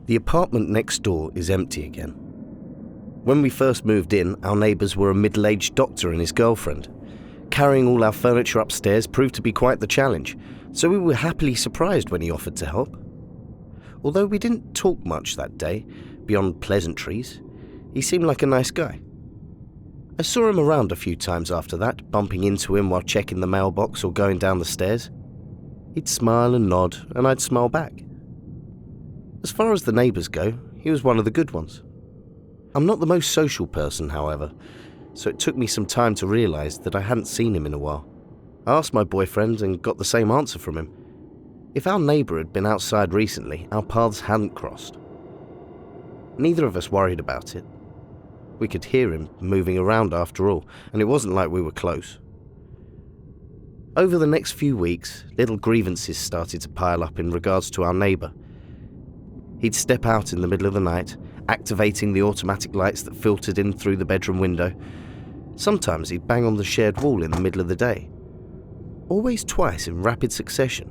The apartment next door is empty again. When we first moved in, our neighbours were a middle-aged doctor and his girlfriend. Carrying all our furniture upstairs proved to be quite the challenge, so we were happily surprised when he offered to help. Although we didn't talk much that day, beyond pleasantries, he seemed like a nice guy. I saw him around a few times after that, bumping into him while checking the mailbox or going down the stairs. He'd smile and nod, and I'd smile back. As far as the neighbours go, he was one of the good ones. I'm not the most social person, however, so it took me some time to realise that I hadn't seen him in a while. I asked my boyfriend and got the same answer from him. If our neighbour had been outside recently, our paths hadn't crossed. Neither of us worried about it. We could hear him moving around after all, and it wasn't like we were close. Over the next few weeks, little grievances started to pile up in regards to our neighbour. He'd step out in the middle of the night, activating the automatic lights that filtered in through the bedroom window. Sometimes he'd bang on the shared wall in the middle of the day. Always twice in rapid succession,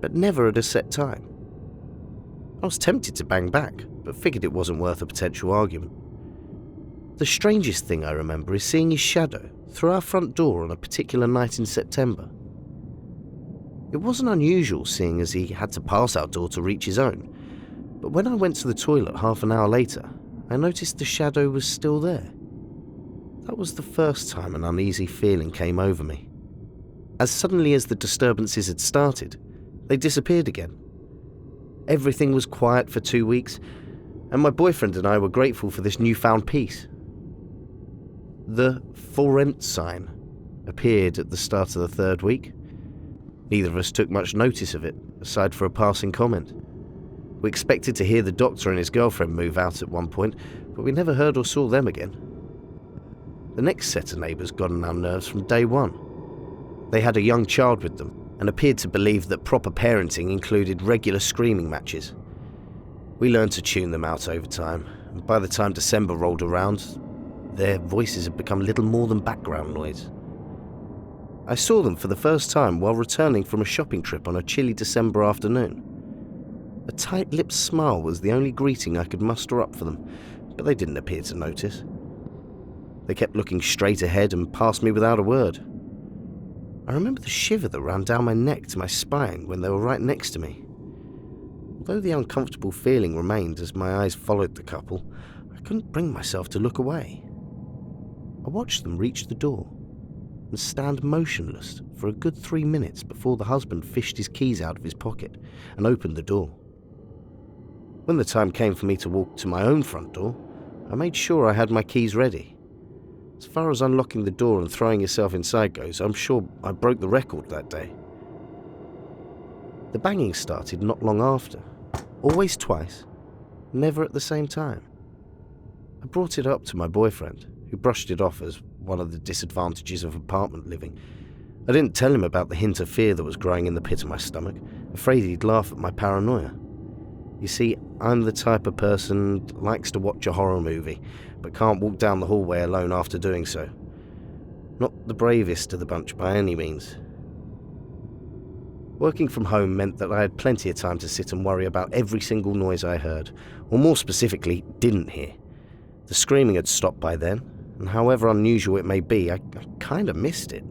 but never at a set time. I was tempted to bang back, but figured it wasn't worth a potential argument. The strangest thing I remember is seeing his shadow through our front door on a particular night in September. It wasn't unusual, seeing as he had to pass our door to reach his own, but when I went to the toilet half an hour later, I noticed the shadow was still there. That was the first time an uneasy feeling came over me. As suddenly as the disturbances had started, they disappeared again. Everything was quiet for 2 weeks, and my boyfriend and I were grateful for this newfound peace. The for rent sign appeared at the start of the third week. Neither of us took much notice of it, aside for a passing comment. We expected to hear the doctor and his girlfriend move out at one point, but we never heard or saw them again. The next set of neighbours got on our nerves from day one. They had a young child with them, and appeared to believe that proper parenting included regular screaming matches. We learned to tune them out over time, and by the time December rolled around, their voices had become little more than background noise. I saw them for the first time while returning from a shopping trip on a chilly December afternoon. A tight-lipped smile was the only greeting I could muster up for them, but they didn't appear to notice. They kept looking straight ahead and passed me without a word. I remember the shiver that ran down my neck to my spine when they were right next to me. Although the uncomfortable feeling remained as my eyes followed the couple, I couldn't bring myself to look away. I watched them reach the door and stand motionless for a good 3 minutes before the husband fished his keys out of his pocket and opened the door. When the time came for me to walk to my own front door, I made sure I had my keys ready. As far as unlocking the door and throwing yourself inside goes, I'm sure I broke the record that day. The banging started not long after, always twice, never at the same time. I brought it up to my boyfriend, who brushed it off as one of the disadvantages of apartment living. I didn't tell him about the hint of fear that was growing in the pit of my stomach, afraid he'd laugh at my paranoia. You see, I'm the type of person that likes to watch a horror movie, but can't walk down the hallway alone after doing so. Not the bravest of the bunch by any means. Working from home meant that I had plenty of time to sit and worry about every single noise I heard, or more specifically, didn't hear. The screaming had stopped by then, and however unusual it may be, I kind of missed it.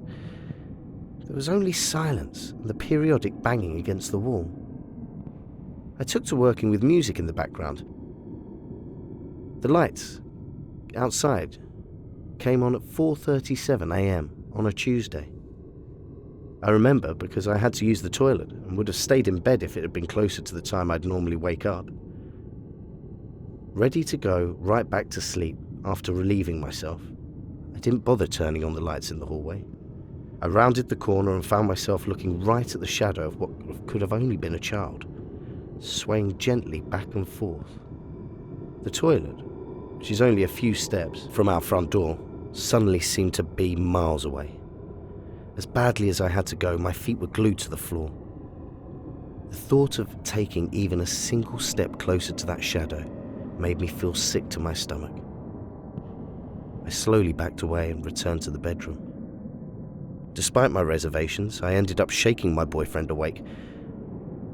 There was only silence and the periodic banging against the wall. I took to working with music in the background. The lights outside came on at 4:37 a.m. on a Tuesday. I remember because I had to use the toilet and would have stayed in bed if it had been closer to the time I'd normally wake up. Ready to go right back to sleep after relieving myself, I didn't bother turning on the lights in the hallway. I rounded the corner and found myself looking right at the shadow of what could have only been a child, swaying gently back and forth. The toilet, which is only a few steps from our front door, suddenly seemed to be miles away. As badly as I had to go, my feet were glued to the floor. The thought of taking even a single step closer to that shadow made me feel sick to my stomach. I slowly backed away and returned to the bedroom. Despite my reservations, I ended up shaking my boyfriend awake.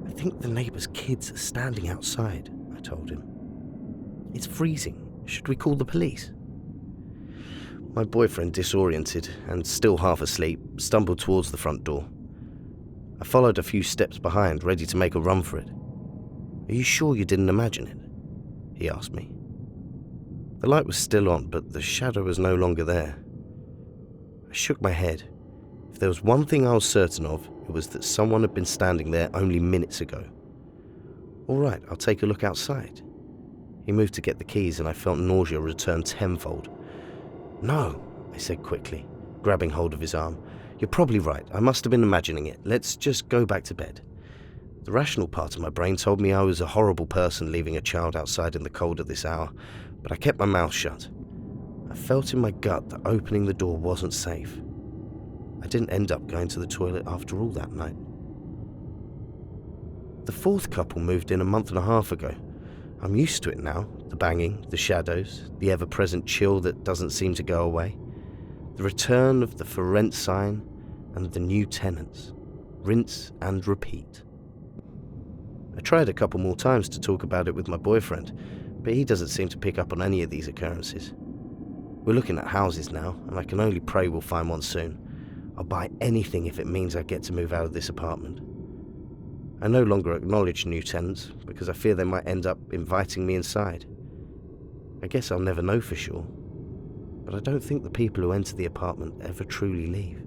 "I think the neighbour's kids are standing outside," I told him. It's freezing. Should we call the police? My boyfriend, disoriented and still half asleep, stumbled towards the front door. I followed a few steps behind, ready to make a run for it. Are you sure you didn't imagine it? He asked me. The light was still on, but the shadow was no longer there. I shook my head. If there was one thing I was certain of, it was that someone had been standing there only minutes ago. All right, I'll take a look outside. He moved to get the keys and I felt nausea return tenfold. No, I said quickly, grabbing hold of his arm. You're probably right. I must have been imagining it. Let's just go back to bed. The rational part of my brain told me I was a horrible person leaving a child outside in the cold at this hour, but I kept my mouth shut. I felt in my gut that opening the door wasn't safe. I didn't end up going to the toilet after all that night. The fourth couple moved in a month and a half ago. I'm used to it now, the banging, the shadows, the ever-present chill that doesn't seem to go away, the return of the for rent sign and the new tenants. Rinse and repeat. I tried a couple more times to talk about it with my boyfriend, but he doesn't seem to pick up on any of these occurrences. We're looking at houses now, and I can only pray we'll find one soon. I'll buy anything if it means I get to move out of this apartment. I no longer acknowledge new tenants because I fear they might end up inviting me inside. I guess I'll never know for sure, but I don't think the people who enter the apartment ever truly leave.